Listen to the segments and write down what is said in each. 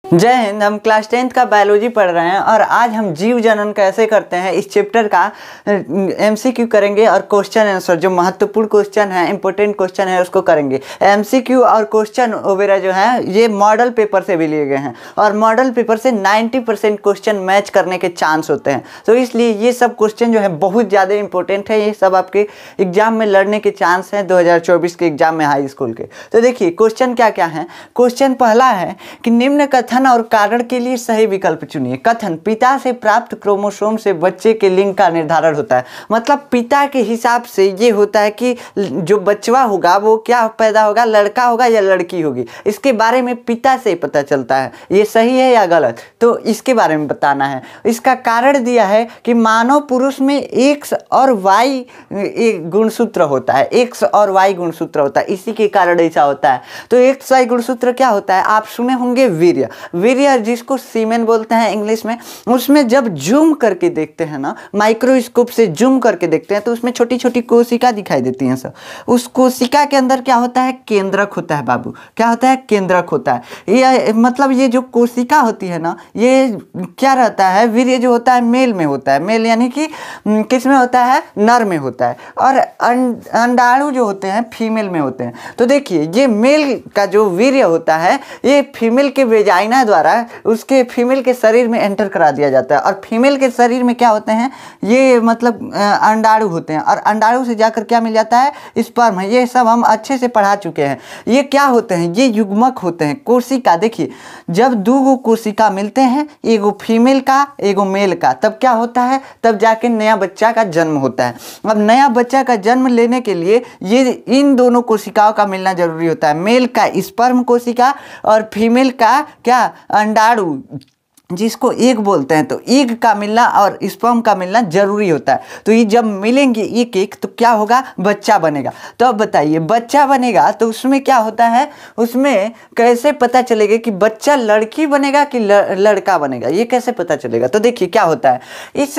जय हिंद। हम class 10th का बायोलॉजी पढ़ रहे हैं और आज हम जीव जनन कैसे करते हैं इस चैप्टर का एमसीक्यू करेंगे और क्वेश्चन आंसर जो महत्वपूर्ण क्वेश्चन है, इंपॉर्टेंट क्वेश्चन है, उसको करेंगे। एमसीक्यू और क्वेश्चन वगैरह जो है ये मॉडल पेपर से भी लिए गए हैं और मॉडल पेपर से 90% क्वेश्चन मैच करने के चांस होते हैं। तो इसलिए ये सब क्वेश्चन जो है बहुत ज़्यादा इंपॉर्टेंट है। ये सब आपके एग्जाम में लड़ने के चांस हैं 2024 के एग्जाम में हाई स्कूल के। तो देखिए क्वेश्चन क्या क्या है। क्वेश्चन पहला है कि निम्न कथन और कारण के लिए सही विकल्प चुनिए। कथन, पिता से प्राप्त क्रोमोसोम से बच्चे के लिंग का निर्धारण होता है। मतलब पिता के हिसाब से ये होता है कि जो बच्चा होगा वो क्या पैदा होगा, लड़का होगा या लड़की होगी। इसके बारे में पिता से पता चलता है ये सही है या गलत, तो इसके बारे में बताना है। इसका कारण दिया है कि मानव पुरुष में एक्स और वाई गुणसूत्र होता है, एक्स और वाई गुणसूत्र होता है, इसी के कारण ऐसा होता है। तो एक्स वाई गुणसूत्र क्या होता है, आप सुने होंगे वीर्य। वीर्य जिसको सीमेन बोलते हैं इंग्लिश में, उसमें जब जूम करके देखते हैं ना, माइक्रोस्कोप से जूम करके देखते हैं तो उसमें छोटी छोटी कोशिका दिखाई देती हैं सब। उस कोशिका के अंदर क्या होता है, केंद्रक होता है बाबू। क्या होता है, केंद्रक होता है। ये मतलब ये जो कोशिका होती है ना, ये क्या रहता है, वीर्य जो होता है मेल में होता है। मेल यानी कि किस में होता है, नर में होता है, और अंडाणु जो होते हैं फीमेल में होते हैं। तो देखिए ये मेल का जो वीर्य होता है ये फीमेल के वेजाइना द्वारा उसके फीमेल के शरीर में एंटर करा दिया जाता है। और फीमेल के शरीर में क्या होते हैं, ये मतलब अंडाणु होते हैं, और अंडाणु से जाकर क्या मिल जाता है, स्पर्म है। ये सब हम अच्छे से पढ़ा चुके हैं। ये क्या होते हैं, ये युग्मक होते हैं। कोशिका देखिए, जब दो कोशिका मिलते हैं, एगो फीमेल का एगो मेल का, तब क्या होता है, तब जाके नया बच्चा का जन्म होता है। अब नया बच्चा का जन्म लेने के लिए ये इन दोनों कोशिकाओं का मिलना जरूरी होता है। मेल का स्पर्म कोशिका और फीमेल का क्या, अंडाणु जिसको एग बोलते हैं। तो एग का मिलना और स्पर्म का मिलना जरूरी होता है। तो ये जब मिलेंगे एक एक तो क्या होगा, बच्चा बनेगा। तो अब बताइए बच्चा बनेगा तो उसमें क्या होता है, उसमें कैसे पता चलेगा कि बच्चा लड़की बनेगा कि लड़का बनेगा, ये कैसे पता चलेगा। तो देखिए क्या होता है, इस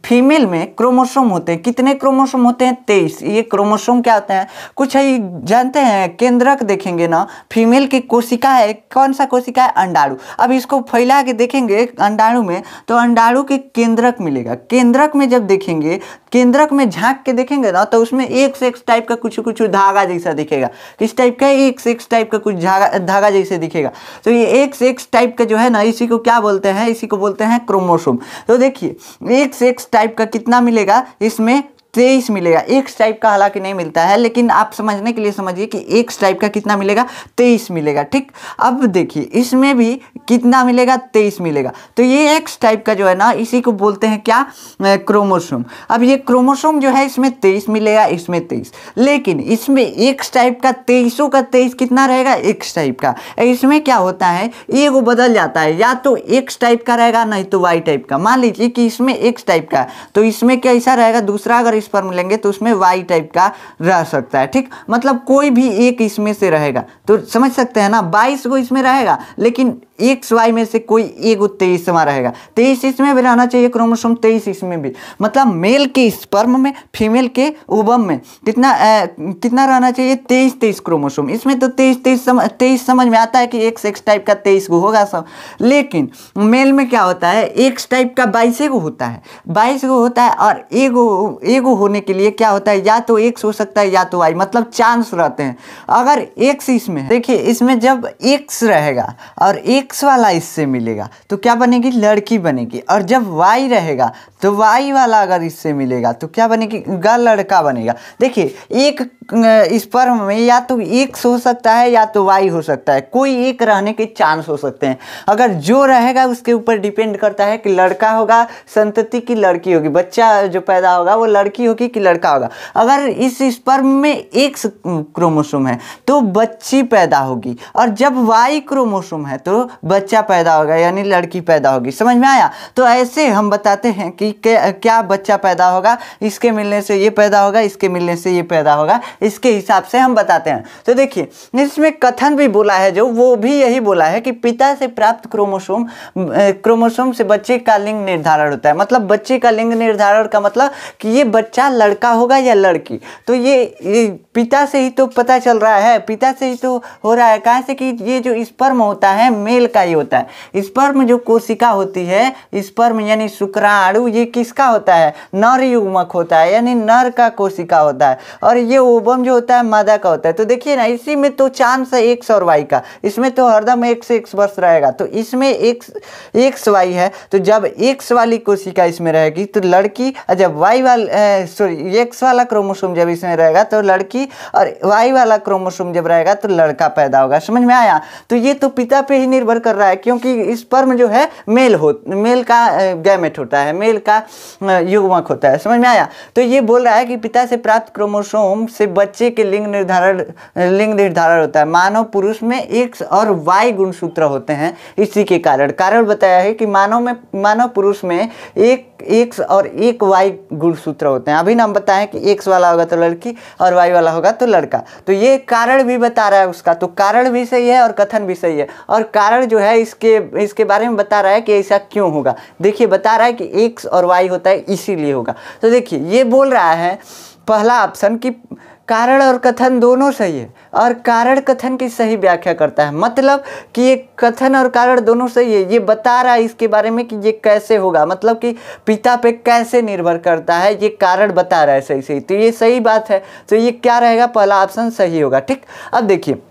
फीमेल में क्रोमोसोम होते हैं। कितने क्रोमोसोम होते हैं, 23। ये क्रोमोसोम क्या होता है, कुछ है जानते हैं, केंद्रक देखेंगे ना, फीमेल की कोशिका है, कौन सा कोशिका है, अंडाणु। अब इसको फैला के देखेंगे अंडाणु में तो अंडाणु के केंद्रक मिलेगा। केंद्रक में जब देखेंगे, केंद्रक में झांक के देखेंगे ना, तो उसमें एक से एक टाइप का कुछ कुछ धागा जैसा दिखेगा। किस टाइप का, एक से एक टाइप का कुछ धागा जैसे दिखेगा। तो ये एक से एक टाइप का जो है ना, इसी को क्या बोलते हैं, इसी को बोलते हैं क्रोमोसोम। तो देखिए एक से एक टाइप का कितना मिलेगा, इसमें 23 मिलेगा। एक टाइप का हालांकि नहीं मिलता है, लेकिन आप समझने के लिए समझिए कि एक टाइप का कितना मिलेगा, 23 मिलेगा। ठीक, अब देखिए इसमें भी कितना मिलेगा, 23 मिलेगा। तो ये एक्स टाइप का जो है ना, इसी को बोलते हैं क्या, क्रोमोसोम। अब ये क्रोमोसोम जो है इसमें 23 मिलेगा, इसमें 23, लेकिन इसमें एक्स टाइप का 23 का 23 कितना रहेगा, एक्स टाइप का। इसमें क्या होता है, ये वो बदल जाता है, या तो एक्स टाइप का रहेगा नहीं तो वाई टाइप का। मान लीजिए कि इसमें एक्स टाइप का, तो इसमें कैसा रहेगा, दूसरा अगर स्पर्म लेंगे तो उसमें वाई टाइप का रह सकता है। ठीक, मतलब कोई भी एक इसमें से रहेगा। तो समझ सकते हैं ना, 22 को इसमें रहेगा, लेकिन एक्स वाई में से कोई एक 23 में रहेगा। 23 इसमें भी रहना चाहिए क्रोमोसोम, 23 इसमें भी। मतलब मेल के स्पर्म में, फीमेल के ओवम में कितना रहना चाहिए, 23 क्रोमोसोम। इसमें तो 23 समझ में आता है कि एक्स टाइप का 23 को होगा सब। लेकिन मेल में क्या होता है, एक्स टाइप का 22 को होता है, 22 को होता है। और एगो होने के लिए क्या होता है, या तो एक्स हो सकता है या तो वाई, मतलब चांस रहते हैं। अगर एक्स इसमें, देखिए इसमें जब एक्स रहेगा और एक्स वाला इससे मिलेगा तो क्या बनेगी, लड़की बनेगी। और जब वाई रहेगा तो वाई वाला अगर इससे मिलेगा तो क्या बनेगी, लड़का बनेगा। देखिए एक स्पर्म में या तो एक्स हो सकता है या तो वाई हो सकता है, कोई एक रहने के चांस हो सकते हैं। अगर जो रहेगा उसके ऊपर डिपेंड करता है कि लड़का होगा, संतति की लड़की होगी, बच्चा जो पैदा होगा वो लड़की होगी कि लड़का होगा। अगर इस स्पर्म में एक्स क्रोमोसोम है तो बच्ची पैदा होगी, और जब वाई क्रोमोसोम है तो बच्चा पैदा होगा, यानी लड़की पैदा होगी। समझ में आया। तो ऐसे हम बताते हैं कि क्या बच्चा पैदा होगा, इसके मिलने से ये पैदा होगा, इसके मिलने से ये पैदा होगा। इसके हिसाब से हम बताते हैं। तो देखिए इसमें कथन भी बोला है, जो वो भी यही बोला है कि पिता से प्राप्त क्रोमोसोम से बच्चे का लिंग निर्धारण होता है। मतलब बच्चे का लिंग निर्धारण का मतलब कि ये बच्चा लड़का होगा या लड़की, तो ये पिता से ही तो पता चल रहा है, पिता से ही तो हो रहा है। कहाँ से कि ये जो स्पर्म होता है मेल का ही होता है। स्पर्म जो कोशिका होती है, स्पर्म यानी शुक्राणु, ये किसका होता है? नर युग्मक होता है, यानी नर का कोशिका होता है। और ये ओवम जो होता है मादा का होता है। तो देखिए ना, इसी में तो चांस है एक्स और वाई का, इसमें तो हरदम एक्स वर्ष रहेगा। तो इसमें एक्स वाई है, तो जब एक्स वाली कोशिका इसमें रहेगी तो लड़की, जब वाई वाला एक्स वाला क्रोमोसोम जब इसमें रहेगा तो लड़की, और वाई वाला क्रोमोसोम जब रहेगा तो लड़का पैदा होगा। समझ में आया? तो ये तो पिता पे ही निर्भर कर रहा है, क्योंकि स्पर्म जो है मेल का गैमेट होता है, मेल का युग्मक होता है। समझ में आया? तो ये बोल रहा है कि पिता से प्राप्त क्रोमोसोम से बच्चे के लिंग निर्धारण होता है। मानव पुरुष में एक्स और वाई गुणसूत्र होते हैं। इसी के कारण बताया है कि मानव पुरुष में एक एक्स और एक वाई गुणसूत्र होते हैं। अभी ना हम बताएं कि एक्स वाला होगा तो लड़की और वाई वाला होगा तो लड़का। तो ये कारण भी बता रहा है उसका, तो कारण भी सही है और कथन भी सही है। और कारण जो है इसके बारे में बता रहा है कि ऐसा क्यों होगा। देखिए बता रहा है कि एक्स और वाई होता है इसीलिए होगा। तो देखिए ये बोल रहा है पहला ऑप्शन कि कारण और कथन दोनों सही है, और कारण कथन की सही व्याख्या करता है। मतलब कि ये कथन और कारण दोनों सही है, ये बता रहा है इसके बारे में कि ये कैसे होगा, मतलब कि पिता पे कैसे निर्भर करता है, ये कारण बता रहा है सही। तो ये सही बात है, तो ये क्या रहेगा? पहला ऑप्शन सही होगा। ठीक, अब देखिए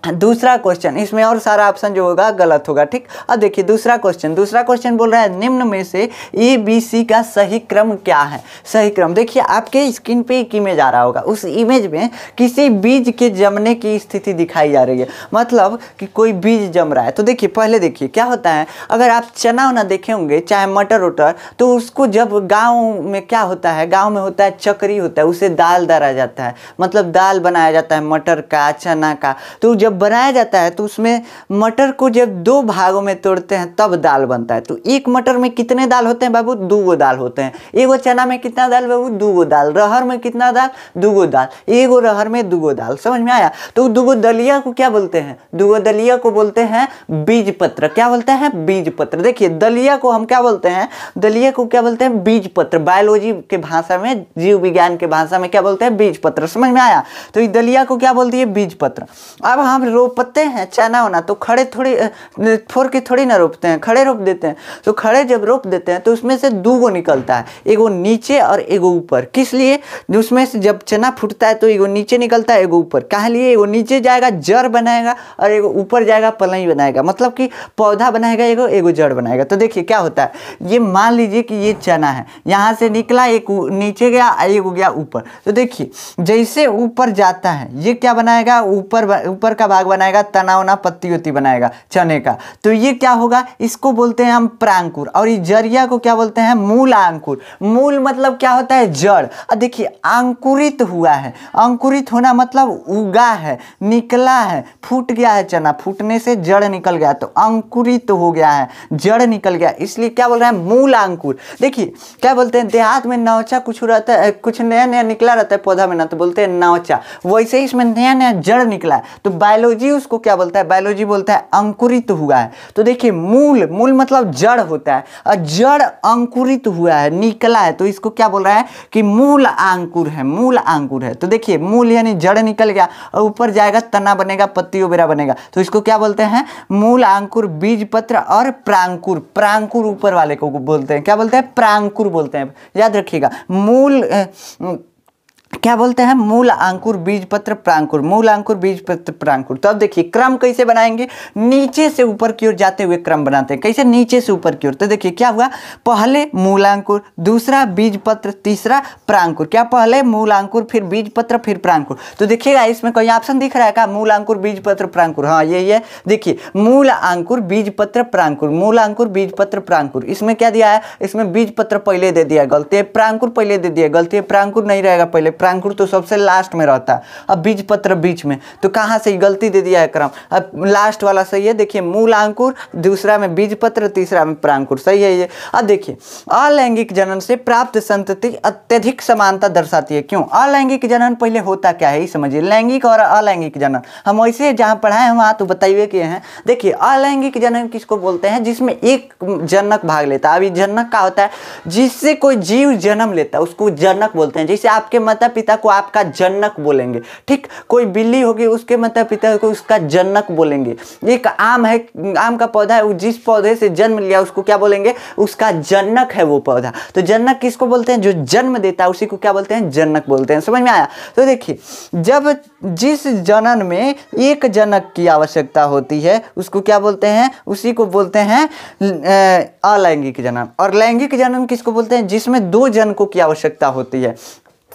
दूसरा क्वेश्चन, इसमें और सारा ऑप्शन जो होगा गलत होगा। ठीक, अब देखिए दूसरा क्वेश्चन बोल रहा है निम्न में से ABC का सही क्रम क्या है? सही क्रम देखिए आपके स्क्रीन पे एक इमेज आ रहा होगा, उस इमेज में किसी बीज के जमने की स्थिति दिखाई जा रही है, मतलब कि कोई बीज जम रहा है। तो देखिए पहले देखिए क्या होता है, अगर आप चना वना देखे होंगे चाहे मटर वटर, तो उसको जब गाँव में क्या होता है, गाँव में होता है चकरी होता है, उसे दाल दरा जाता है, मतलब दाल बनाया जाता है मटर का चना का। तो जब बनाया जाता है तो उसमें मटर को जब दो भागों में तोड़ते हैं तब दाल बनता है। तो एक मटर में कितने दाल होते हैं बाबू? 2 दाल होते हैं। एगो चना में कितना दाल बाबू? 2 दाल। रहर में कितना दाल? 2 दाल। एगो रहर में 2 दाल। समझ में आया? तो 2 दलिया को क्या बोलते हैं? 2 दलिया को बोलते हैं बीज पत्र। क्या बोलते हैं? बीज पत्र। देखिए दलिया को हम क्या बोलते हैं? दलिया को क्या बोलते हैं? बीज पत्र। बायोलॉजी के भाषा में, जीव विज्ञान के भाषा में क्या बोलते हैं? बीज पत्र। समझ में आया? तो इस दलिया को क्या बोलती है? बीज पत्र। अब हम रोपते हैं चना होना, तो खड़े थोड़ी फोड़ के थोड़ी ना रोपते हैं, खड़े रोप देते हैं। तो खड़े जब रोप देते हैं तो उसमें से 2 निकलता है, एगो नीचे और एगो ऊपर। किस लिए? उसमें से जब चना फूटता है तो एगो नीचे निकलता है, एगो ऊपर। कहाँ लिए? एगो नीचे जाएगा जड़ बनाएगा और एगो ऊपर जाएगा पलई बनाएगा, मतलब कि पौधा बनाएगा, एगो जड़ बनाएगा। तो देखिए क्या होता है, ये मान लीजिए कि ये चना है, यहाँ से निकला, एक नीचे गया, एगो गया ऊपर। तो देखिए जैसे ऊपर जाता है ये क्या बनाएगा? ऊपर का भाग बनाएगा, तना वना पत्ती उत्ती बनाएगा चने का। तो ये क्या होगा? इसको बोलते हैं हम प्रांकुर। और इस जरिया को क्या बोलते हैं? मूल अंकुर। मूल मतलब क्या होता है? जड़। और देखिए अंकुरित हुआ है, अंकुरित होना मतलब उगा है, निकला है, फूट गया है चना, फूटने से जड़ निकल गया, तो अंकुरित हो गया है, जड़ निकल गया, इसलिए क्या बोल रहे हैं? मूल अंकुर। देखिए क्या बोलते हैं, देहात में नौचा कुछ रहता है, कुछ नया नया निकला रहता है पौधा में ना, तो बोलते हैं नौचा। वैसे ही इसमें नया नया जड़ निकला है, तो बायोलॉजी उसको क्या बोलता है? बायोलॉजी बोलता है अंकुरित हुआ है। तो देखिए मूल मतलब जड़ होता है, और जड़ अंकुरित हुआ है, निकला है, तो इसको क्या बोल रहा है कि मूल अंकुर है, मूल अंकुर है। तो देखिए मूल यानी जड़ निकल गया और ऊपर जाएगा, तना बनेगा, पत्ती वगैरह बनेगा, तो इसको क्या बोलते हैं? मूल अंकुर, बीज पत्र और प्रांकुर। प्रांकुर ऊपर वाले को बोलते हैं, क्या बोलते हैं? प्रांकुर बोलते हैं, याद रखिएगा। मूल क्या बोलते हैं? मूल अंकुर, बीज पत्र, प्रांकुर। मूल अंकुर, बीज पत्र, प्रांकुर। तो अब देखिए क्रम कैसे बनाएंगे? नीचे से ऊपर की ओर जाते हुए क्रम बनाते हैं। कैसे? नीचे से ऊपर की ओर। तो देखिए क्या हुआ, पहले मूल अंकुर, दूसरा बीज पत्र, तीसरा प्रांकुर। क्या? पहले मूल अंकुर, फिर बीज पत्र, फिर प्रांकुर। तो देखिएगा इसमें कोई ऑप्शन दिख रहा है क्या? मूल अंकुर, बीज पत्र, प्रांकुर। हाँ यही है। देखिए मूल अंकुर, बीज पत्र, प्रांकुर, मूल अंकुर, बीज पत्र, प्रांकुर। इसमें क्या दिया है? इसमें बीज पत्र पहले दे दिया, गलती है। प्रांकुर पहले दे दिया, गलती है। प्रांकुर नहीं रहेगा पहले, प्रांकुर तो सबसे लास्ट में रहता है, अब बीज पत्र बीच में, तो कहाँ से गलती दे दिया है क्रम। अब लास्ट वाला सही है, देखिए मूल अंकुर, दूसरा में बीज पत्र, तीसरा में प्रांकुर, सही है ये। अब देखिए अलैंगिक जनन से प्राप्त संतति अत्यधिक समानता दर्शाती है। क्यों? अलैंगिक जनन पहले होता क्या है ये समझिए, लैंगिक और अलैंगिक जनन हम वैसे जहाँ पढ़ाए हैं वहाँ तो बताइए किए हैं। देखिए अलैंगिक जनन किसको बोलते हैं? जिसमें एक जनक भाग लेता है। अभी जनक का होता है जिससे कोई जीव जन्म लेता है उसको जनक बोलते हैं। जैसे आपके माता पिता को आपका जनक बोलेंगे, ठीक। कोई बिल्ली होगी उसके माता पिता को उसका जनक बोलेंगे। एक आम है, आम का पौधा है, जिस पौधे से जन्म लिया उसको क्या बोलेंगे? उसका जनक है वो पौधा। तो जनक किसको बोलते हैं? जो जन्म देता है उसी को क्या बोलते हैं? जनक बोलते हैं। समझ में आया? तो देखिए जब जिस जनन में एक जनक की आवश्यकता होती है उसको क्या बोलते हैं? उसी को बोलते हैं अलैंगिक जनन। और लैंगिक जनन किसको बोलते हैं? जिसमें दो जनकों की आवश्यकता होती है।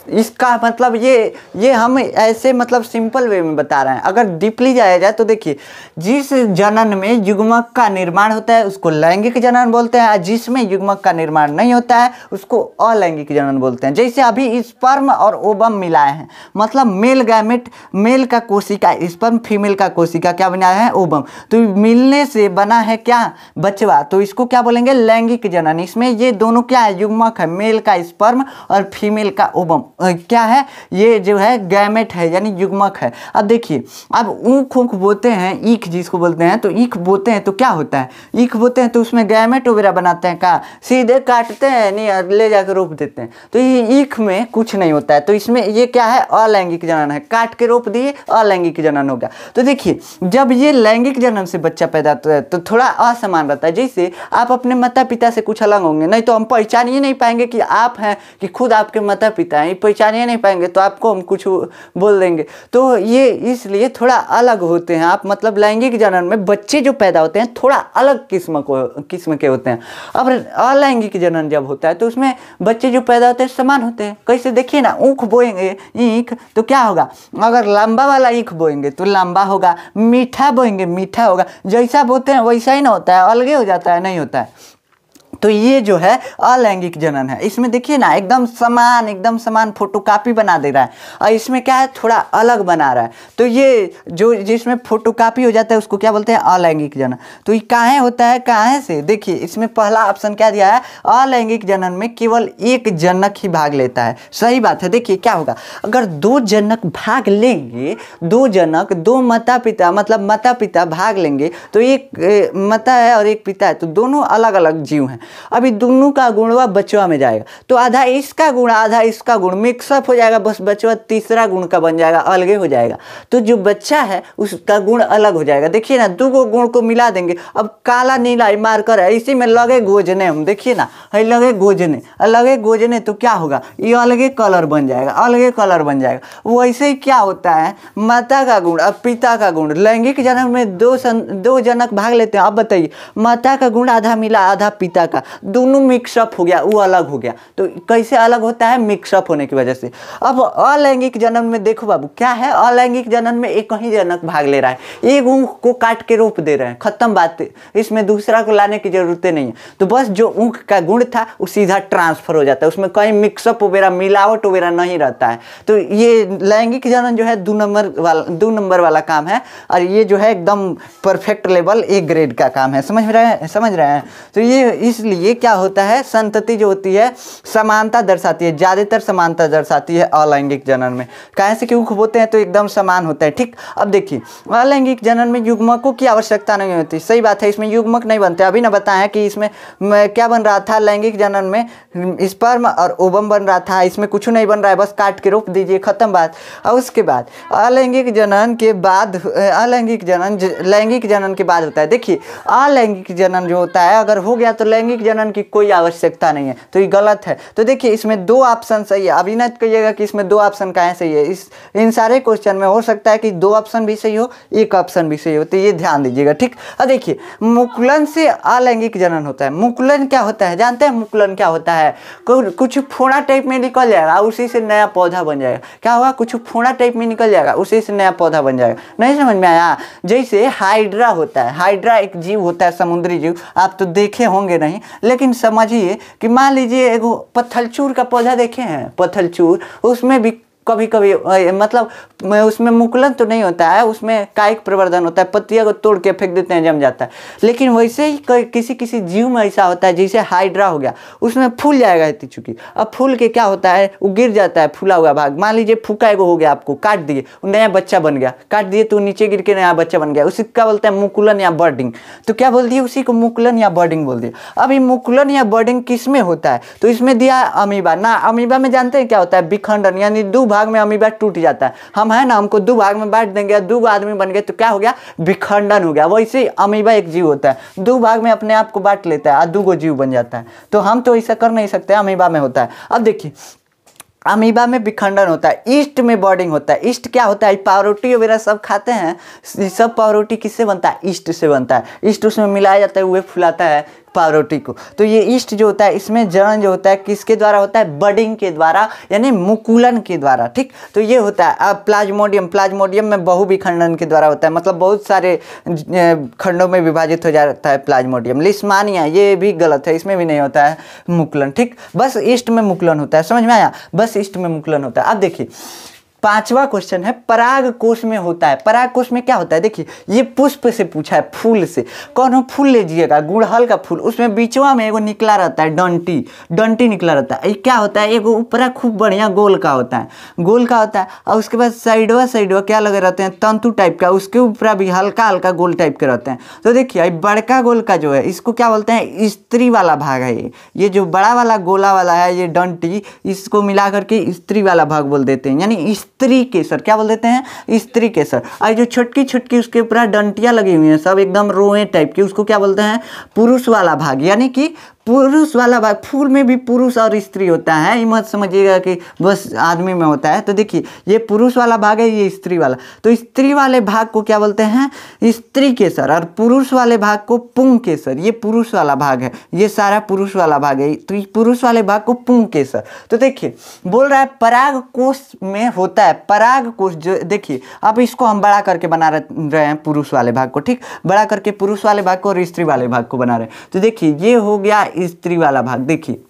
इसका मतलब ये हम ऐसे मतलब सिंपल वे में बता रहे हैं। अगर डीपली जाया जाए तो देखिए जिस जनन में युग्मक का निर्माण होता है उसको लैंगिक जनन बोलते हैं, जिसमें युग्मक का निर्माण नहीं होता है उसको अलैंगिक जनन बोलते हैं। जैसे अभी स्पर्म और ओवम मिलाए हैं, मतलब मेल गैमेट, मेल का कोशिका स्पर्म, फीमेल का कोशिका क्या बनाया है? ओवम। तो मिलने से बना है क्या? बचवा। तो इसको क्या बोलेंगे? लैंगिक जनन। इसमें ये दोनों क्या है? युग्मक है, मेल का स्पर्म और फीमेल का ओवम क्या है? ये जो है गैमेट है यानी युग्मक है। अब देखिए अब ऊख बोते हैं, ईख जिसको बोलते हैं, तो ईख बोते हैं तो क्या होता है? ईख बोते हैं तो उसमें गैमेट वगैरह बनाते हैं, का सीधे काटते हैं नहीं ले जाकर रोप देते हैं। तो ये ईख में कुछ नहीं होता है। तो इसमें ये क्या है? अलैंगिक जनन है। काट के रोप दिए, अलैंगिक जनन हो गया। तो देखिए जब ये लैंगिक जनन से बच्चा पैदा होता है तो थोड़ा असमान रहता है। जैसे आप अपने माता पिता से कुछ अलग होंगे, नहीं तो हम पहचान ही नहीं पाएंगे कि आप हैं, कि खुद आपके माता पिता हैं, पहचान ही नहीं पाएंगे तो आपको हम कुछ बोल देंगे। तो ये इसलिए थोड़ा अलग होते हैं आप। मतलब लैंगिक जनन में बच्चे जो पैदा होते हैं थोड़ा अलग किस्म के होते हैं। अब अलैंगिक जनन जब होता है तो उसमें बच्चे जो पैदा होते हैं समान होते हैं। कैसे? देखिए ना, ऊख बोएंगे ईख तो क्या होगा? अगर लंबा वाला ईख बोएंगे तो लंबा होगा, मीठा बोएंगे मीठा होगा। जैसा बोते हैं वैसा ही ना होता है, अलगे हो जाता है, नहीं होता है। तो ये जो है अलैंगिक जनन है। इसमें देखिए ना एकदम समान फोटोकॉपी बना दे रहा है, और इसमें क्या है? थोड़ा अलग बना रहा है। तो ये जो जिसमें फोटोकॉपी हो जाता है उसको क्या बोलते हैं? अलैंगिक जनन। तो ये काहे होता है? काहे से? देखिए इसमें पहला ऑप्शन क्या दिया है? अलैंगिक जनन में केवल एक जनक ही भाग लेता है। सही बात है। देखिए क्या होगा? अगर दो जनक भाग लेंगे, दो जनक, दो माता पिता, मतलब माता पिता भाग लेंगे तो एक माता है और एक पिता है, तो दोनों अलग अलग जीव हैं। अभी दोनों का गुणवा बचवा में जाएगा तो आधा इसका गुण आधा इसका गुण मिक्सअप हो जाएगा, बस बचवा तीसरा गुण का बन जाएगा, अलगे हो जाएगा। तो जो बच्चा है उसका गुण अलग हो जाएगा। देखिए ना, दो गुण को मिला देंगे। अब काला नीला मार्कर है, इसी में लगे गोजने, हम देखिए ना है लगे गोजने तो क्या होगा? ये अलगे कलर बन जाएगा, अलगे कलर बन जाएगा। वैसे ही क्या होता है? माता का गुण और पिता का गुण। लैंगिक जनन में दो जनक भाग लेते हैं। अब बताइए, माता का गुण आधा मिला आधा पिता का, दोनों मिक्सअप हो गया, वो अलग हो गया। तो कैसे अलग होता है? मिक्सअप होने की वजह से। अब अलैंगिक जनन में देखो बाबू क्या है? अलैंगिक जनन में एक ही जनक भाग ले रहा है, एक ऊख को काट के रोप दे रहे हैं, खत्म बात। इसमें दूसरा को लाने की जरूरत नहीं है। तो बस जो ऊख का गुण था वो सीधा ट्रांसफर हो जाता है, उसमें कहीं मिक्सअप वगैरह मिलावट वगैरह नहीं रहता है। तो ये लैंगिक जनन जो है 2 नंबर वाला काम है, और ये जो है एकदम परफेक्ट लेवल A ग्रेड का काम है। समझ रहे हैं? तो ये इसलिए क्या होता है? संतति जो होती है समानता दर्शाती है, ज़्यादातर समानता दर्शाती है अलैंगिक जनन में। काहे से? क्यों बोते हैं तो एकदम समान होता है, ठीक। अब देखिए अलैंगिक जनन में युग्मकों की आवश्यकता नहीं होती। सही बात है, इसमें युग्मक नहीं बनते। अभी ना बताया कि इसमें क्या बन रहा था? लैंगिक जनन में स्पर्म और ओवम बन रहा था, इसमें कुछ नहीं बन रहा है, बस काट के रोप दीजिए, खत्म बात। और उसके बाद अलैंगिक जनन के बाद लैंगिक जनन के बाद होता है। देखिए अलैंगिक जनन जो होता है अगर हो गया तो लैंगिक जनन की कोई आवश्यकता नहीं है, तो ये गलत है। तो देखिए इसमें 2 ऑप्शन सही है। अभी ना कहिएगा कि इसमें 2 ऑप्शन काहे सही है। इन सारे क्वेश्चन में हो सकता है कि 2 ऑप्शन भी सही हो, एक ऑप्शन भी सही हो, तो ये ध्यान दीजिएगा, ठीक। अब देखिए मुकुलन से अलैंगिक जनन होता है। मुकुलन क्या होता है? जानते हैं मुकुलन क्या होता है? कुछ फोड़ा टाइप में निकल जाएगा, उसी से नया पौधा बन जाएगा। क्या होगा? कुछ फोड़ा टाइप में निकल जाएगा, उसी से नया पौधा बन जाएगा। नहीं समझ में आया? जैसे हाइड्रा होता है, हाइड्रा एक जीव होता है, समुद्री जीव, आप तो देखे होंगे नहीं, लेकिन समझिए कि मान लीजिए एगो पत्थलचूर का पौधा देखे हैं, पत्थलचूर, उसमें भी कभी कभी मतलब उसमें मुकुलन तो नहीं होता है, उसमें कायिक प्रवर्धन होता है, पत्तियां को तोड़ के फेंक देते हैं, जम जाता है। लेकिन वैसे ही किसी किसी जीव में ऐसा होता है, जैसे हाइड्रा हो गया, उसमें फूल जाएगा इतनी चुकी। अब फूल के क्या होता है, वो गिर जाता है फूला हुआ भाग। मान लीजिए फूका एगो हो गया, आपको काट दिए, नया बच्चा बन गया, काट दिए तो नीचे गिर के नया बच्चा बन गया, उसी क्या बोलते हैं मुकुलन या बर्डिंग। तो क्या बोल दिए, उसी को मुकुलन या बर्डिंग बोल दिया। अब ये मुकुलन या बर्डिंग किस में होता है, तो इसमें दिया अमीबा ना। अमीबा में जानते हैं क्या होता है, विखंडन, यानी दो भाग में अमीबा टूट जाता है। हम है ना, हमको दो भाग में बांट देंगे, दो आदमी बन गए, तो क्या हो गया, विखंडन हो गया। वैसे अमीबा एक जीव होता है, दो भाग में अपने आप को बांट लेता है और दो जीव बन जाता है। तो हम तो ऐसा कर नहीं सकते, अमीबा में होता है। अब देखिए अमीबा में विखंडन होता है, ईस्ट में बॉर्डिंग होता है। ईस्ट क्या होता है, पावरोटी वगैरह सब खाते हैं, सब पावरोटी किससे बनता है, ईस्ट से बनता है। ईस्ट उसमें मिलाया जाता है, वह फुलाता है पावरोटी को। तो ये ईस्ट जो होता है, इसमें जड़न जो होता है किसके द्वारा होता है, बडिंग के द्वारा, यानी मुकुलन के द्वारा। ठीक, तो ये होता है। अब प्लाज्मोडियम, प्लाज्मोडियम में बहुविखंडन के द्वारा होता है, मतलब बहुत सारे खंडों में विभाजित हो जाता है प्लाज्मोडियम। लिस्मानिया ये भी गलत है, इसमें भी नहीं होता है मुकुलन। ठीक, बस ईस्ट में मुकुलन होता है, समझ में आया, बस ईस्ट में मुकुलन होता है। अब देखिए पांचवा क्वेश्चन है, पराग कोश में होता है। पराग कोश में क्या होता है, देखिए ये पुष्प से पूछा है, फूल से। कौन हो, फूल लीजिएगा, गुड़हल का फूल, उसमें बीचवा में एगो निकला रहता है, डंटी, डंटी निकला रहता है। ये क्या होता है, एगो ऊपरा खूब बढ़िया गोल का होता है, गोल का होता है, और उसके बाद साइडवा क्या लगे रहते हैं, तंतु टाइप का, उसके ऊपरा भी हल्का हल्का गोल टाइप के रहते हैं। तो देखिए बड़का गोल का जो है, इसको क्या बोलते हैं, स्त्री वाला भाग है। ये जो बड़ा वाला गोला वाला है, ये डंटी, इसको मिला करके स्त्री वाला भाग बोल देते हैं, यानी स्त्री केसर। क्या बोल देते हैं, स्त्री केसर। और जो छोटकी छोटकी उसके ऊपर डंटियां लगी हुई हैं, सब एकदम रोए टाइप की, उसको क्या बोलते हैं, पुरुष वाला भाग, यानी कि पुरुष वाला भाग। फूल में भी पुरुष और स्त्री होता है, ये मत समझिएगा कि बस आदमी में होता है। तो देखिए ये पुरुष वाला भाग है, ये स्त्री वाला। तो स्त्री वाले भाग को क्या बोलते हैं, स्त्री केसर, और पुरुष वाले भाग को पुंग केसर। ये पुरुष वाला भाग है, ये सारा पुरुष वाला भाग है, तो पुरुष वाले भाग को पुंग केसर। तो देखिए बोल रहा है पराग कोश में होता है, पराग कोश जो, देखिए अब इसको हम बड़ा करके बना रहे हैं पुरुष वाले भाग को। ठीक, बड़ा करके पुरुष वाले भाग को और स्त्री वाले भाग को बना रहे हैं। तो देखिए ये हो गया स्त्री वाला भाग, देखिए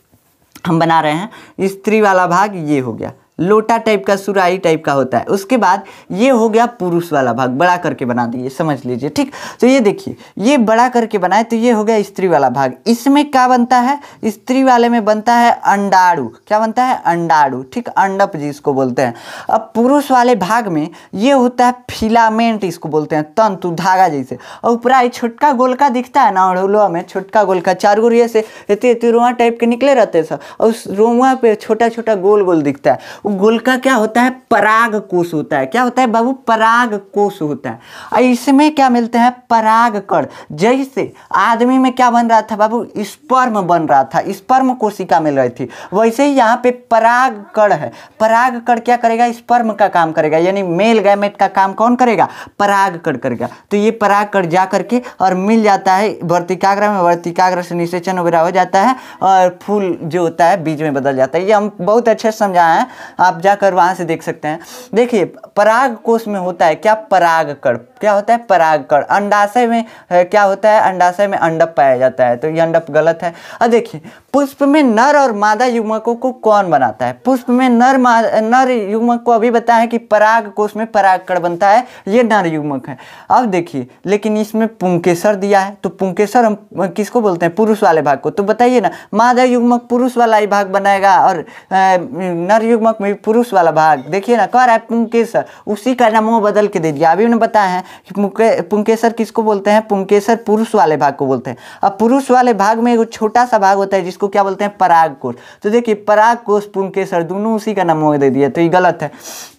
हम बना रहे हैं स्त्री वाला भाग, ये हो गया लोटा टाइप का, सुराही टाइप का होता है। उसके बाद ये हो गया पुरुष वाला भाग, बड़ा करके बना दिए, समझ लीजिए। ठीक, तो ये देखिए ये बड़ा करके बनाए, तो ये हो गया स्त्री वाला भाग। इसमें क्या बनता है, स्त्री वाले में बनता है अंडाणु। क्या बनता है, अंडाणु। ठीक, अंडप जिसको बोलते हैं। अब पुरुष वाले भाग में ये होता है फिलामेंट, इसको बोलते हैं तंतु, धागा जैसे। और ऊपरा छोटका गोलका दिखता है ना रोलुआ में, छोटका गोलका, चार गोरिया से इतने रोआ टाइप के निकले रहते हैं सब, और उस रोआ पे छोटा छोटा गोल गोल दिखता है, गोल का क्या होता है, पराग कोश होता है। क्या होता है बाबू, पराग कोश होता है। और इसमें क्या मिलते हैं, पराग कण। जैसे आदमी में क्या बन रहा था बाबू, स्पर्म बन रहा था, स्पर्म कोशिका मिल रही थी, वैसे ही यहाँ पे पराग कण है। पराग कण क्या करेगा, स्पर्म का काम करेगा, यानी मेल गैमेट का काम कौन करेगा, पराग कण करेगा। तो ये पराग कण जा करके और मिल जाता है वर्तिकाग्र में, वर्तिकाग्र से निषेचन वगैरह हो जाता है, और फूल जो होता है बीज में बदल जाता है। ये हम बहुत अच्छे से समझाए हैं, आप जाकर वहां से देख सकते हैं। देखिए पराग कोश में होता है क्या, पराग कण। क्या होता है, पराग कण। अंडाशय में क्या होता है, अंडाशय में अंडप पाया जाता है, तो ये अंडप गलत है। अब देखिए पुष्प में नर और मादा युग्मकों को कौन बनाता है, पुष्प में नर युग्मक को अभी बताया कि पराग कोश में पराग कण बनता है, ये नर युग्मक है। अब देखिए लेकिन इसमें पुंकेसर दिया है, तो पुंकेसर हम किसको बोलते हैं, पुरुष वाले भाग को। तो बताइए ना, मादा युग्मक पुरुष वाला ही भाग बनाएगा, और नर युग्मक में पुरुष वाला भाग। देखिए ना, कह रहा है पुंकेसर, उसी का नाम बदल के दे दिया। अभी उन्होंने बताया है कि पुंकेसर किसको बोलते हैं, पुंकेसर पुरुष वाले भाग को बोलते हैं। अब पुरुष वाले भाग में एक छोटा सा भाग होता है जिसको क्या बोलते हैं, पराग कोश। तो देखिए पराग कोश पुंकेसर दोनों उसी का नाम दे दिया, तो ये गलत है।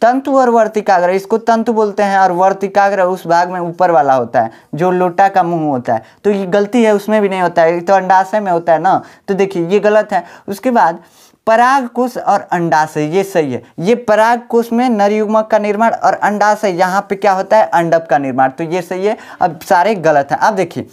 तंतु और वर्तिकाग्र, इसको तंतु बोलते हैं, और वर्तिकाग्र उस भाग में ऊपर वाला होता है जो लोटा का मुंह होता है, तो ये गलती है, उसमें भी नहीं होता है, तो अंडाशय में होता है ना। तो देखिए ये गलत है। उसके बाद पराग कोश और अंडाशय, ये सही है। ये पराग कोश में नर युग्मक का निर्माण, और अंडाशय यहाँ पे क्या होता है, अंडप का निर्माण, तो ये सही है। अब सारे गलत हैं। अब देखिए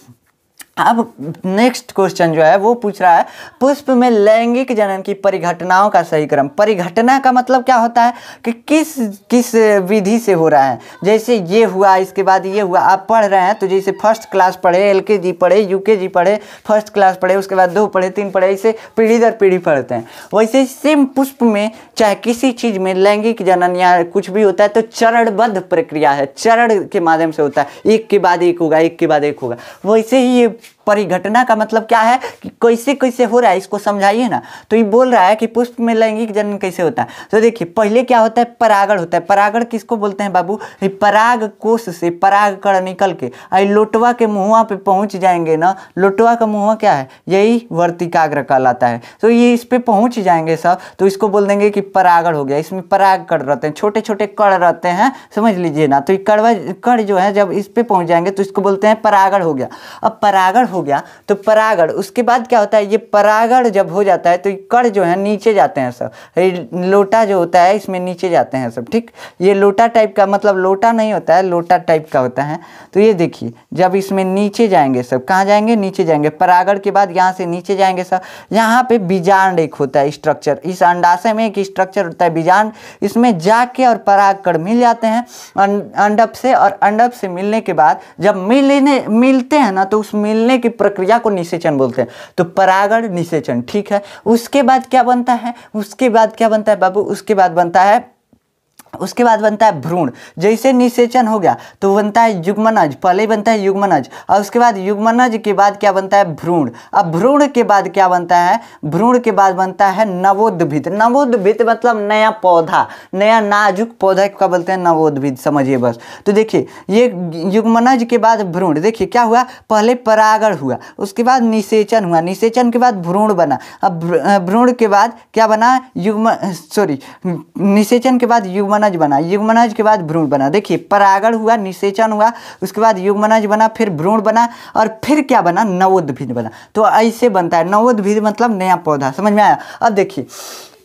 अब नेक्स्ट क्वेश्चन जो है वो पूछ रहा है पुष्प में लैंगिक जनन की परिघटनाओं का सही क्रम। परिघटना का मतलब क्या होता है कि किस किस विधि से हो रहा है। जैसे ये हुआ, इसके बाद ये हुआ। आप पढ़ रहे हैं तो जैसे फर्स्ट क्लास पढ़े, LKG पढ़े, UKG पढ़े, फर्स्ट क्लास पढ़े, उसके बाद 2 पढ़े, 3 पढ़े, ऐसे पीढ़ी दर पीढ़ी पढ़ते हैं। वैसे सेम पुष्प में चाहे किसी चीज़ में लैंगिक जनन या कुछ भी होता है तो चरणबद्ध प्रक्रिया है, चरण के माध्यम से होता है। एक के बाद एक होगा, एक के बाद एक होगा। वैसे ही ये परिघटना का मतलब क्या है कि कैसे कैसे हो रहा है, इसको समझाइए ना। तो ये बोल रहा है कि पुष्प में लैंगिक जनन कैसे होता है। तो देखिए पहले क्या होता है, परागण होता है। परागण किसको बोलते हैं बाबू, पराग कोश से पराग कण निकल के लोटवा के मुँहा पे पहुंच जाएंगे ना। लोटवा का मुँहा क्या है, यही वर्तिकाग्र कहलाता है। तो ये इस पे पहुंच जाएंगे सब, तो इसको बोल देंगे कि परागण हो गया। इसमें पराग कण रहते हैं, छोटे छोटे कण रहते हैं, समझ लीजिए ना। तो ये कण जो है जब इस पे पहुंच जाएंगे तो इसको बोलते हैं परागण हो गया। अब परागण हो गया तो परागण, उसके बाद क्या होता है, ये परागण जब हो जाता है तो ये कण जो है नीचे जाते हैं सब। लोटा जो होता है इसमें नीचे जाते हैं सब, ठीक। ये लोटा टाइप का, मतलब लोटा नहीं होता है, लोटा टाइप का होता है। तो ये देखिए जब इसमें नीचे जाएंगे सब, कहाँ जाएंगे, नीचे जाएंगे। परागण के बाद यहाँ से नीचे जाएंगे सब। यहाँ पे बीजांड एक होता है स्ट्रक्चर, इस अंडाशय में एक स्ट्रक्चर होता है बीजांड। इसमें जाके और परागकण मिल जाते हैं अंडप से, और अंडप से मिलने के बाद जब मिलते हैं ना तो उस मिलने की प्रक्रिया को निषेचन बोलते हैं। तो परागण निषेचन, ठीक है। उसके बाद क्या बनता है, उसके बाद क्या बनता है बाबू, उसके बाद बनता है भ्रूण। जैसे निषेचन हो गया तो बनता है युग्मनज, पहले बनता है युग्मनज, और उसके बाद युग्मनज के बाद क्या बनता है, भ्रूण। अब भ्रूण के बाद क्या बनता है, भ्रूण के बाद बनता है नवोद्भिद। नवोद्भिद मतलब नया पौधा, नया नाजुक पौधा का बोलते हैं नवोद्भिद, समझिए बस। तो देखिए ये युग्मनज के बाद भ्रूण, देखिए क्या हुआ, पहले परागण हुआ, उसके बाद निषेचन हुआ, निषेचन के बाद भ्रूण बना। अब भ्रूण के बाद क्या बना, निषेचन के बाद युग्मनज बना, युग्मनज के बाद भ्रूण बना। देखिए परागण हुआ, निषेचन हुआ, उसके बाद युग्मनज बना, फिर भ्रूण बना, और फिर क्या बना, नवोद्भिद बना। तो ऐसे बनता है नवोद्भिद, मतलब नया पौधा, समझ में आया। अब देखिए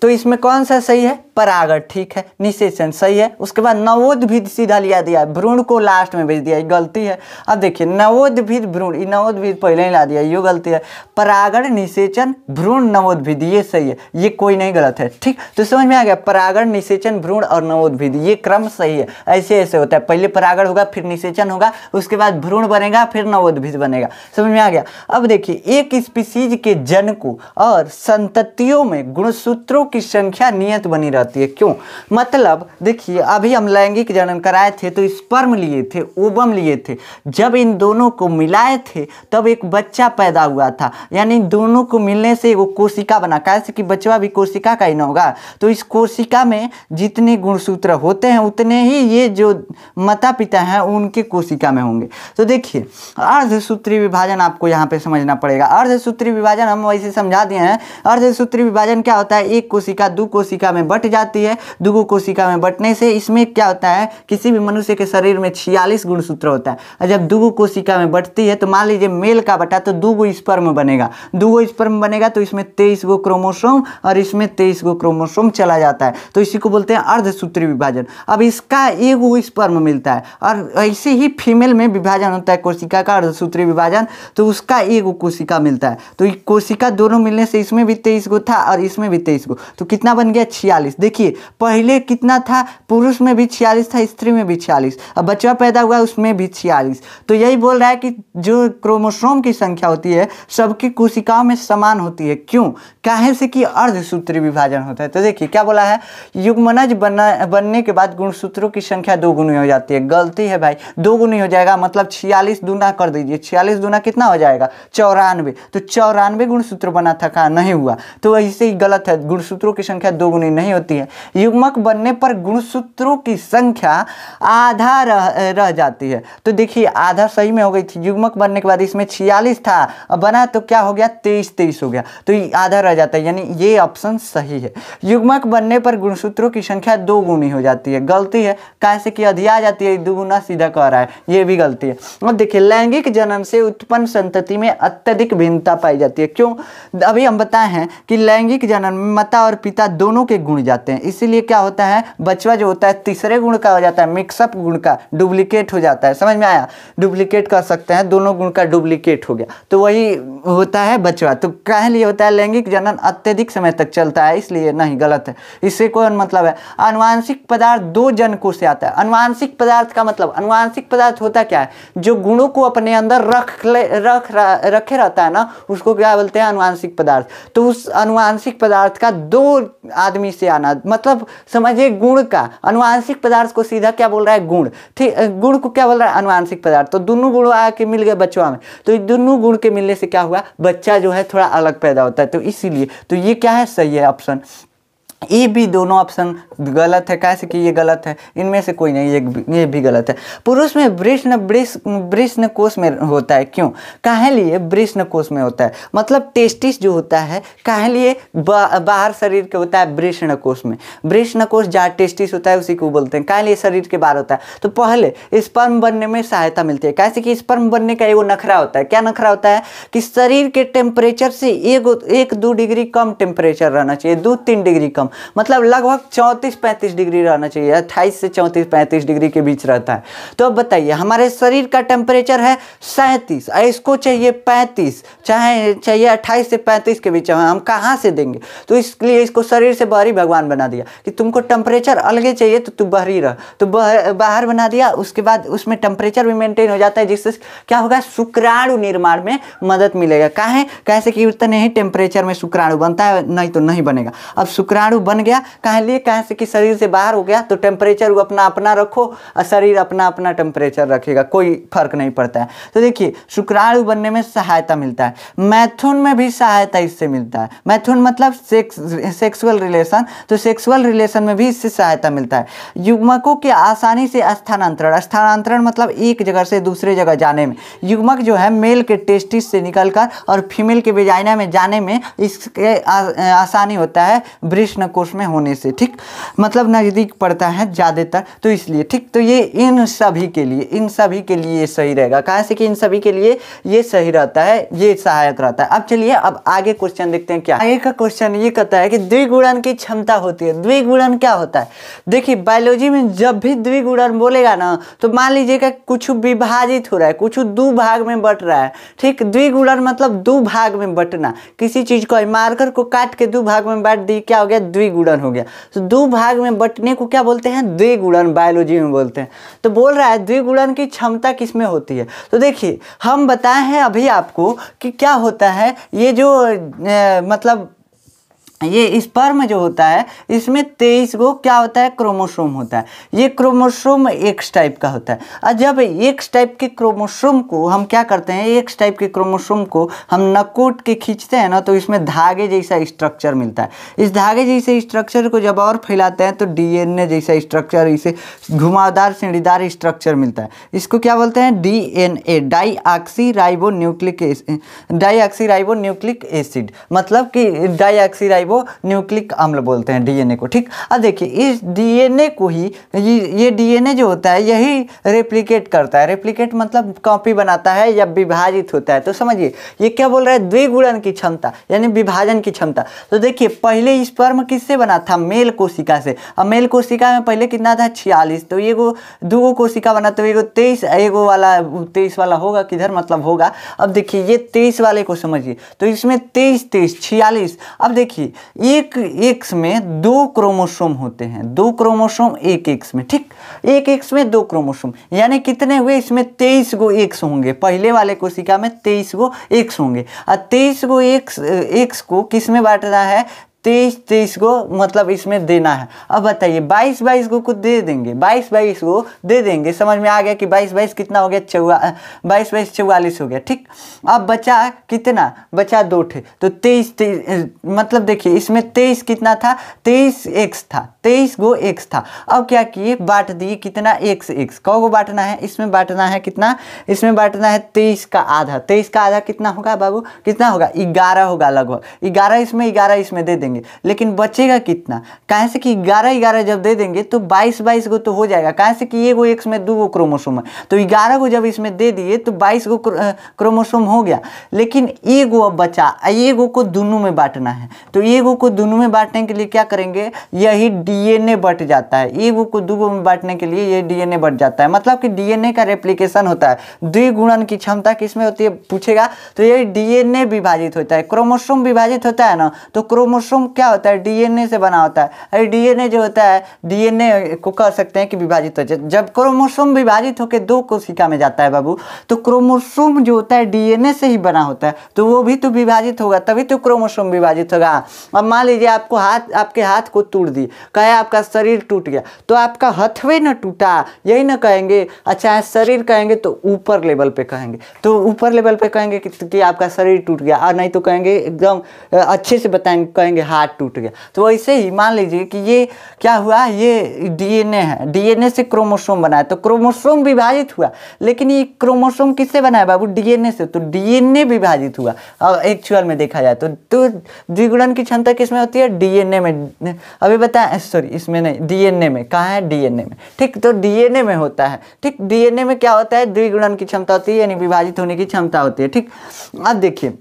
तो इसमें कौन सा सही है, परागण, ठीक है। निषेचन सही है। उसके बाद नवोद्भिद सीधा लिया दिया, भ्रूण को लास्ट में भेज दिया, ये गलती है। अब देखिए नवोद्भिद भ्रूण, ये नवोद्भिद पहले ही ला दिया, ये गलती है। परागण निषेचन भ्रूण नवोद्भिद, ये सही है, ये कोई नहीं गलत है, ठीक। तो समझ में आ गया, परागण निषेचन भ्रूण और नवोद्भिद ये क्रम सही है। ऐसे ऐसे होता है, पहले परागण होगा, फिर निषेचन होगा, उसके बाद भ्रूण बनेगा, फिर नवोद्भिद बनेगा, समझ में आ गया। अब देखिए एक स्पीसीज के जनकों और संततियों में गुणसूत्रों की संख्या नियत बनी रहती है। क्यों, मतलब देखिए अभी हम लैंगिक जनन कराए थे तो स्पर्म लिए थे, ओवम लिए थे। जब इन दोनों को मिलाए थे तब एक बच्चा पैदा हुआ था, यानी दोनों को मिलने से वो कोशिका बना। कैसे कि बच्चा भी कोशिका का ही ना होगा, तो इस कोशिका में जितने गुणसूत्र होते हैं उतने ही ये जो माता पिता हैं उनके कोशिका में होंगे। तो देखिए अर्धसूत्री विभाजन आपको यहाँ पे समझना पड़ेगा। अर्धसूत्री विभाजन हम वैसे समझा दिए हैं। अर्धसूत्री विभाजन क्या होता है, एक कोशिका दो कोशिका में बट जाती है। दो कोशिका में बटने से इसमें क्या होता है, किसी भी मनुष्य के शरीर में 46 गुणसूत्र होता है। और जब दो कोशिका में बटती है तो मान लीजिए मेल का बटा तो 2 स्पर्म बनेगा। 2 स्पर्म बनेगा तो इसमें 23 गो क्रोमोसोम और इसमें 23 गो क्रोमोसोम चला जाता है। तो इसी को बोलते हैं अर्धसूत्री विभाजन। अब इसका 1 स्पर्म मिलता है, और ऐसे ही फीमेल में विभाजन होता है कोशिका का, अर्धसूत्री विभाजन, तो उसका 1 कोशिका मिलता है। तो ये कोशिका दोनों मिलने से इसमें भी 23 गो था और इसमें भी 23 गो, तो कितना बन गया, 46। देखिए पहले कितना था, पुरुष में भी 46 था, स्त्री में भी 46, अब बच्चा पैदा हुआ उसमें भी 46। तो यही बोल रहा है कि जो क्रोमोसोम की संख्या होती है सबकी कोशिकाओं में समान होती है। क्यों, काहे से कि अर्धसूत्री विभाजन होता है। तो देखिए क्या बोला है, युग्मनज बनने के बाद गुणसूत्रों की संख्या 2 गुनी हो जाती है। गलती है भाई, 2 गुनी हो जाएगा, मतलब 46 दूना कर दीजिए। 46 दूना कितना हो जाएगा, 94। तो 94 गुणसूत्र बना था, कहा नहीं हुआ, तो ऐसे ही गलत है। गुणसूत्रों की संख्या 2 गुनी नहीं होती है। युग्मक बनने पर गुणसूत्रों की संख्या आधा रह जाती है। तो देखिए आधा सही में हो गई थी, युग्मक बनने के बाद इसमें 46 था, अब बना तो क्या हो गया, 23 हो गया, तो ये आधा रह जाता है, यानी ये ऑप्शन सही है। युग्मक बनने पर गुणसूत्रों की संख्या 2 गुनी हो जाती है। गलती है, कैसे कि अधिया आ जाती है, 2 गुना सीधा कह रहा है, ये भी गलती है। अब देखिए लैंगिक जनन से उत्पन्न संतति में अत्यधिक भिन्नता पाई जाती है। क्यों, अभी हम बताए हैं कि लैंगिक जनन में माता और पिता दोनों के गुण जाते जाते हैं, इसीलिए क्या होता है, बचवा जो होता है तीसरे गुण का हो जाता है, मिक्सअप गुण का, डुप्लीकेट हो जाता है। समझ में आया, डुप्लीकेट कर सकते हैं, दोनों गुण का डुप्लीकेट हो गया, तो वही होता है बचवा। तो कह लिए होता है लैंगिक जनन अत्यधिक समय तक चलता है, इसलिए नहीं, गलत है, इससे कोई मतलब है। अनुवांशिक पदार्थ दो जनकों से आता है। अनुवांशिक पदार्थ का मतलब, अनुवांशिक पदार्थ होता क्या है, जो गुणों को अपने अंदर रखे रहता है ना, उसको क्या बोलते हैं, अनुवांशिक पदार्थ। तो उस अनुवांशिक पदार्थ का दो आदमी से आना, मतलब समझिए गुण का, अनुवांशिक पदार्थ को सीधा क्या बोल रहा है, गुण, ठीक, गुण को क्या बोल रहा है, अनुवांशिक पदार्थ। तो दोनों गुण आके मिल गए बच्चों में, तो दोनों गुण के मिलने से क्या हुआ, बच्चा जो है थोड़ा अलग पैदा होता है। तो इसीलिए तो ये क्या है, सही है ऑप्शन ए बी, दोनों ऑप्शन गलत है। कैसे कि ये गलत है, इनमें से कोई नहीं, ये भी गलत है। पुरुष में वृषण कोष में होता है, क्यों, काहे लिए वृषण कोष में होता है, मतलब टेस्टिस जो होता है काहे लिए बाहर शरीर के होता है, वृषण कोष में। वृषण कोष जहाँ टेस्टिस होता है उसी को बोलते हैं, काहे लिए शरीर के बाहर होता है। तो पहले स्पर्म बनने में सहायता मिलती है, कैसे कि स्पर्म बनने का एगो नखरा होता है। क्या नखरा होता है कि शरीर के टेम्परेचर से 1-2 डिग्री कम टेम्परेचर रहना चाहिए, 2-3 डिग्री कम, मतलब लगभग 34-35 डिग्री रहना चाहिए, 28 से 34-35 डिग्री के बीच रहता है। तो अब बताइए, हमारे शरीर का टेम्परेचर है 37, इसको चाहिए 35, चाहे चाहिए 28 से 35 के बीच, हम कहाँ से देंगे। तो इसलिए इसको शरीर से बाहरी भगवान बना दिया कि तुमको टेम्परेचर अलगे चाहिए तो तू बाहरी रह, तो बाहर बना दिया। उसके बाद उसमें टेम्परेचर भी मेंटेन हो जाता है, जिससे क्या होगा, शुक्राणु निर्माण में मदद मिलेगा। काहे, कैसे कि उतने ही टेम्परेचर में शुक्राणु बनता है, नहीं तो नहीं बनेगा। अब शुक्राणु बन गया, कहे लिए, कहे से कि शरीर से बाहर हो गया, तो टेम्परेचर अपना अपना रखो और शरीर अपना अपना टेम्परेचर रखेगा, कोई फर्क नहीं पड़ता है। तो देखिए, शुक्राणु बनने में सहायता मिलता है, मैथुन में भी सहायता इससे मिलता है। मैथुन मतलब सेक्सुअल रिलेशन, तो सेक्सुअल रिलेशन में भी इससे सहायता मिलता है। युग्मकों के आसानी से स्थानांतरण मतलब एक जगह से दूसरे जगह जाने में, युग्मक जो है मेल के टेस्टिस से निकलकर और फीमेल के वेजाइना में जाने में इसके आसानी होता है वृषण कोष में होने से, ठीक, मतलब नज़दीक पड़ता है ज़्यादातर, तो इसलिए, ठीक। तो ये इन सभी के लिए ये सही रहेगा, कहाँ से कि इन सभी के लिए ये सही रहता है, ये सहायक रहता है। अब चलिए, अब आगे क्वेश्चन देखते हैं। क्या आगे का क्वेश्चन ये कहता है कि द्विगुणन की क्षमता होती है। द्विगुणन क्या होता है, देखिए बायोलॉजी में जब भी द्विगुणन बोलेगा ना, तो मान लीजिएगा कुछ विभाजित हो रहा है, कुछ दो भाग में बट रहा है, ठीक। द्विगुणन मतलब दो भाग में बटना, किसी चीज को, मार्कर को काट के दो भाग में बांट दी, क्या हो गया, द्विगुणन हो गया। तो दो भाग में बंटने को क्या बोलते हैं, द्विगुणन, बायोलॉजी में बोलते हैं। तो बोल रहा है द्विगुणन की क्षमता किसमें होती है। तो देखिए, हम बताए हैं अभी आपको कि क्या होता है, ये जो मतलब ये स्पर्म जो होता है, इसमें 23 को क्या होता है, क्रोमोसोम होता है। ये क्रोमोसोम एक्स टाइप का होता है। और जब एक्स टाइप के क्रोमोसोम को हम क्या करते हैं, एक्स टाइप के क्रोमोसोम को हम नकोट के खींचते हैं ना, तो इसमें धागे जैसा स्ट्रक्चर मिलता है। इस धागे जैसे स्ट्रक्चर को जब और फैलाते हैं तो डीएनए जैसा स्ट्रक्चर, इसे घुमावदार सीढ़ीदार स्ट्रक्चर मिलता है। इसको क्या बोलते हैं, DNA, deoxy ribo nucleic acid, मतलब कि डाईऑक्सी वो न्यूक्लिक अम्ल बोलते हैं डीएनए को, ठीक। अब देखिए, इस डीएनए को ही ये डीएनए जो होता है यही रेप्लिकेट करता है। रेप्लिकेट मतलब कॉपी बनाता है या विभाजित होता है। तो समझिए, ये क्या बोल रहा है, द्विगुणन की क्षमता यानी विभाजन की क्षमता। तो देखिए, पहले स्पर्म किससे बना था, मेल कोशिका से। अब मेल कोशिका में पहले कितना था, 46, तो एगो दो कोशिका बना, तो एगो 23, एगो वाला 23 वाला होगा किधर, मतलब होगा। अब देखिए, ये 23 वाले को समझिए, तो इसमें 23 46। अब देखिए, एक एक्स में 2 क्रोमोसोम होते हैं, 2 क्रोमोसोम एक एक्स में, ठीक। एक एक्स में 2 क्रोमोसोम, यानी कितने हुए, इसमें 23 गो एक्स होंगे। पहले वाले कोशिका में 23 गो एक्स होंगे, और 23 गो एक्स को किस में बांटना है, 23 को मतलब इसमें देना है। अब बताइए, 22 को दे देंगे, 22 को दे देंगे। समझ में आ गया कि 22 कितना हो गया, 22 44 हो गया, ठीक। अब बचा कितना, बचा 2 थे, तो 23 मतलब देखिए, इसमें 23 कितना था, 23 एक्स था, 23 गो एक्स था। अब क्या किए, बांट दिए कितना, एक्स कौ को बांटना है, इसमें बांटना है कितना, इसमें बांटना है 23 का आधा। 23 का आधा कितना होगा बाबू, कितना होगा, 11 होगा लगभग। 11 इसमें दे देंगे, देंगे, लेकिन बचेगा कितना? कहाँ से कि 11 जब दे देंगे तो 22 गो तो हो जाएगा। कहाँ से कि एगो एक्स में 2 गो क्रोमोसोम है, तो 11 गो जब इसमें दे दिए तो 22 गो क्रोमोसोम हो गया। लेकिन एगो अब बचा, एगो को दोनों में बांटना है। तो एगो को दोनों में बांटने के लिए क्या करेंगे, यही डीएनए बट जाता है। एगो को 2 गो में बांटने के लिए ये डीएनए बट जाता है। मतलब कि डीएनए का रेप्लिकेशन होता है। द्विगुणन की क्षमता किसमें होती है पूछेगा, तो ये डीएनए विभाजित होता है। क्रोमोसोम विभाजित होता है ना, तो क्रोमोसोम क्या होता है, डीएनए से बना होता है। और डीएनए जो होता है, डीएनए को कह सकते हैं कि विभाजित हो जाए। जब क्रोमोसोम विभाजित होकर 2 कोशिका में जाता है बाबू, तो क्रोमोसोम जो होता है डीएनए से ही बना होता है, तो वो भी तो विभाजित होगा, तभी तो क्रोमोसोम विभाजित होगा। अब मान लीजिए आपके हाथ को तोड़ दिए, कहे आपका शरीर टूट गया, तो आपका हथवे न टूटा, यही ना कहेंगे। अच्छा शरीर कहेंगे तो ऊपर लेवल पे कहेंगे, तो ऊपर लेवल पे कहेंगे कि आपका शरीर टूट गया, और नहीं तो कहेंगे एकदम अच्छे से बताएंगे, कहेंगे हाथ टूट गया। तो वैसे ही मान लीजिए कि ये क्या हुआ, ये डीएनए है, डीएनए से क्रोमोसोम बना है, तो क्रोमोसोम विभाजित हुआ। लेकिन ये क्रोमोसोम किससे बना है बाबू, डीएनए से, तो डीएनए विभाजित हुआ। और एक्चुअल में देखा जाए तो द्विगुणन की क्षमता किसमें होती है, डीएनए में। अभी बताएं, सॉरी इसमें नहीं, डीएनए में। कहाँ है, डीएनए में, ठीक। तो डीएनए में होता है, ठीक। डीएनए में क्या होता है, द्विगुणन की क्षमता होती है, यानी विभाजित होने की क्षमता होती है, ठीक। अब देखिए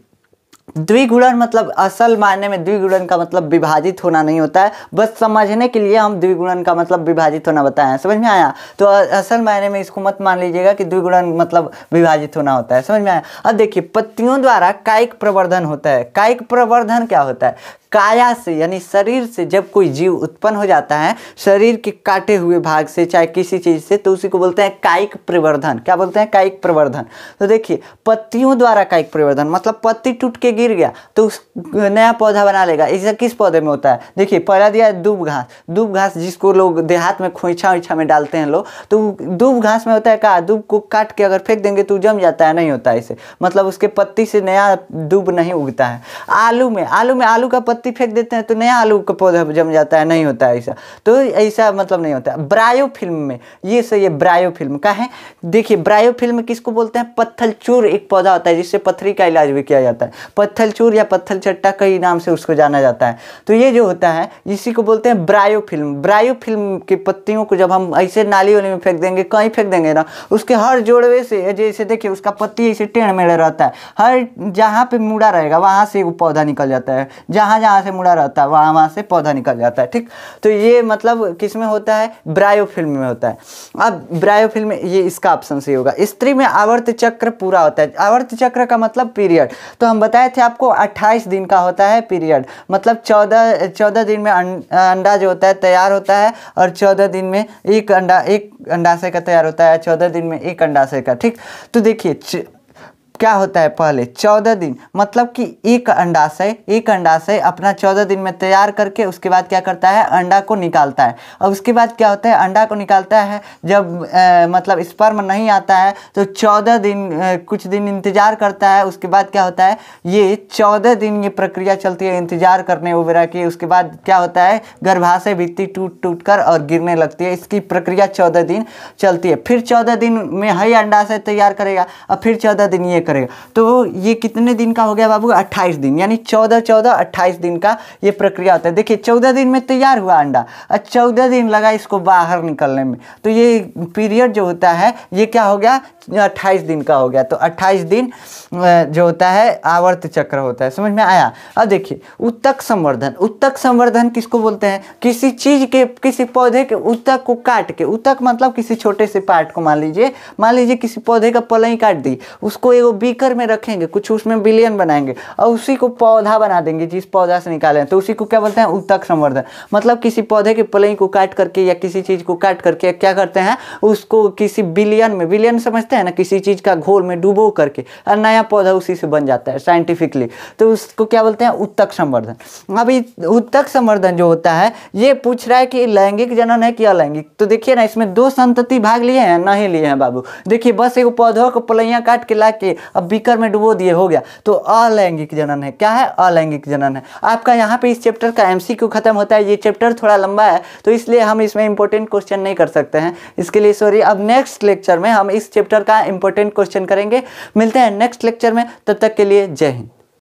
द्विगुणन मतलब असल मायने में द्विगुणन का मतलब विभाजित होना नहीं होता है, बस समझने के लिए हम द्विगुणन का मतलब विभाजित होना बताए हैं, समझ में आया। तो असल मायने में इसको मत मान लीजिएगा कि द्विगुणन मतलब विभाजित होना होता है, समझ में आया। अब देखिए पत्तियों द्वारा कायिक प्रवर्धन होता है। कायिक प्रवर्धन क्या होता है, काया से यानी शरीर से जब कोई जीव उत्पन्न हो जाता है, शरीर के काटे हुए भाग से चाहे किसी चीज से, तो उसी को बोलते हैं कायिक प्रवर्धन। क्या बोलते हैं, कायिक प्रवर्धन। तो देखिए पत्तियों द्वारा कायिक प्रवर्धन मतलब पत्ती टूट के गिर गया तो उस नया पौधा बना लेगा। ऐसा किस पौधे में होता है, देखिए पहला दिया है दूब घास। दूब घास जिसको लोग देहात में खोइछा उइछा में डालते हैं लोग, तो दूब घास में होता है क्या, दूब को काट के अगर फेंक देंगे तो जम जाता है, नहीं होता है इसे, मतलब उसके पत्ती से नया दूब नहीं उगता है। आलू में आलू का पत्ती फेंक देते हैं तो नया आलू का पौधा जम जाता है, नहीं होता है ऐसा। तो ऐसा मतलब नहीं होता। ब्रायोफिल्म में ये सही है, ब्रायोफिल्म का है। देखिए ब्रायोफिल्म किसको बोलते हैं, पत्थल चूर एक पौधा होता है जिससे पथरी का इलाज भी किया जाता है। पत्थल चूर या पत्थल चट्टा कई नाम से उसको जाना जाता है। तो ये जो होता है इसी को बोलते हैं ब्रायोफिल्म। ब्रायोफिल्म की पत्तियों को जब हम ऐसे नाली वाली में फेंक देंगे, कहीं फेंक देंगे ना, उसके हर जोड़वे से, जैसे देखिए उसका पत्ती ऐसे टेढ़ मेढ़ रहता है, हर जहाँ पे मुड़ा रहेगा वहाँ से वो पौधा निकल जाता है, जहाँ जहाँ से मुड़ा रहता है वहाँ से पौधा निकल जाता है, ठीक। तो ये मतलब किस में होता है, ब्रायोफिल्म में होता है। अब ब्रायोफिल्म में ये इसका ऑप्शन सही होगा। स्त्री में आवर्त चक्र पूरा होता है। आवर्त चक्र का मतलब पीरियड, तो हम बताए थे आपको 28 दिन का होता है पीरियड, मतलब 14 दिन में अंडा जो होता है तैयार होता है, और 14 दिन में एक अंडाशय का तैयार होता है, 14 दिन में एक अंडाशय का, ठीक। तो देखिए क्या होता है, पहले 14 दिन मतलब कि एक अंडाशय अपना 14 दिन में तैयार करके उसके बाद क्या करता है, अंडा को निकालता है। और उसके बाद क्या होता है, अंडा को निकालता है जब मतलब स्पर्म नहीं आता है तो 14 दिन कुछ दिन इंतजार करता है। उसके बाद क्या होता है, ये 14 दिन ये प्रक्रिया चलती है इंतजार करने वगैरह की। उसके बाद क्या होता है, गर्भाशय भित्ति टूट कर और गिरने लगती है। इसकी प्रक्रिया 14 दिन चलती है। फिर 14 दिन में है अंडाशय तैयार करेगा और फिर 14 दिन ये करेगा। तो ये कितने दिन का हो गया बाबू, 28 दिन, यानी 28 दिन का ये प्रक्रिया होता है। देखिए 14 दिन में तैयार हुआ अंडा और 14 दिन लगा इसको बाहर निकलने में, तो ये पीरियड जो होता है ये क्या हो गया, 28 दिन का हो गया। तो 28 दिन जो होता है आवर्त चक्र होता है, समझ में आया। अब देखिए उत्तक संवर्धन। उत्तक संवर्धन किसको बोलते हैं, किसी चीज के, किसी पौधे के उत्तक को काट के, उत्तक मतलब किसी छोटे से पार्ट को, मान लीजिए किसी पौधे का पलई काट दी, उसको एगो बीकर में रखेंगे, कुछ उसमें बिलियन बनाएंगे और उसी को पौधा बना देंगे जिस पौधा से निकाले, तो उसी को क्या बोलते हैं, उत्तक संवर्धन। मतलब किसी पौधे के पलई को काट करके या किसी चीज को काट करके क्या करते हैं, उसको किसी बिलियन में, बिलियन समझते हैं ना, किसी चीज का घोल में डुबो करके और नया पौधा उसी से बन जाता है साइंटिफिकली, तो उसको क्या बोलते हैं, उत्तक संवर्धन। अभी उत्तक संवर्धन जो होता है ये पूछ रहा है कि लैंगिक जनन है कि अलैंगिक। तो देखिए ना, इसमें 2 संतति भाग लिए हैं, नहीं लिए हैं बाबू। देखिए बस एक पौधों को पलैया काट के ला के अब बीकर में डुबो दिए, हो गया, तो अलैंगिक जनन है। क्या है, अलैंगिक जनन है। आपका यहाँ पे इस चैप्टर का MCQ खत्म होता है। ये चैप्टर थोड़ा लंबा है तो इसलिए हम इसमें इंपॉर्टेंट क्वेश्चन नहीं कर सकते हैं, इसके लिए सॉरी। अब नेक्स्ट लेक्चर में हम इस चैप्टर का इंपॉर्टेंट क्वेश्चन करेंगे। मिलते हैं नेक्स्ट लेक्चर में, तब तक के लिए जय हिंद।